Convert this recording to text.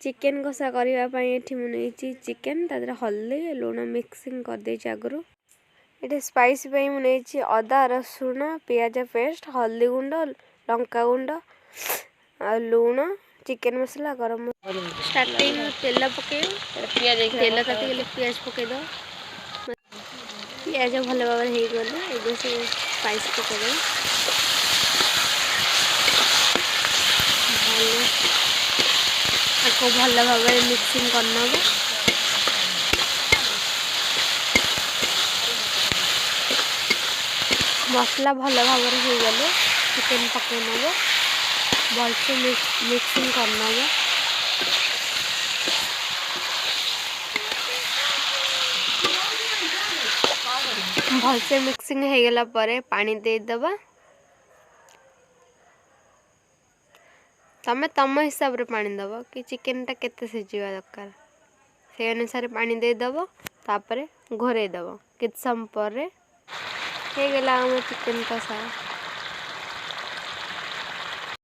Chicken कषा करने ये मुझे चिकेन तादर हल्दी लुण मिक्सिंग कर दे आगु ये स्पाइस मुझे अदा रसुण पियाज पेस्ट हल्दी गुंड लंका गुंड लुण चिकेन मसला गरम स्टार्टिंग तेल पके तेल तक पियाज पकईद पियाज भल भाव हो से स्पाइस पकईद भल भाव मिक्सिंग करनब मसला भल भाव हो गले चिकेन पकई नब भलसे मिक्सिंग करनब भलसे मिक्सिंग हो गला परे पानी देदबा तमें तम हिसाब रे पानी दब कि चिकेन टा केते सिझिबा दरकार से अनुसार पानी देदब तापरे घोरे दब किछ समय पर हे गला हम चिकेन कषा।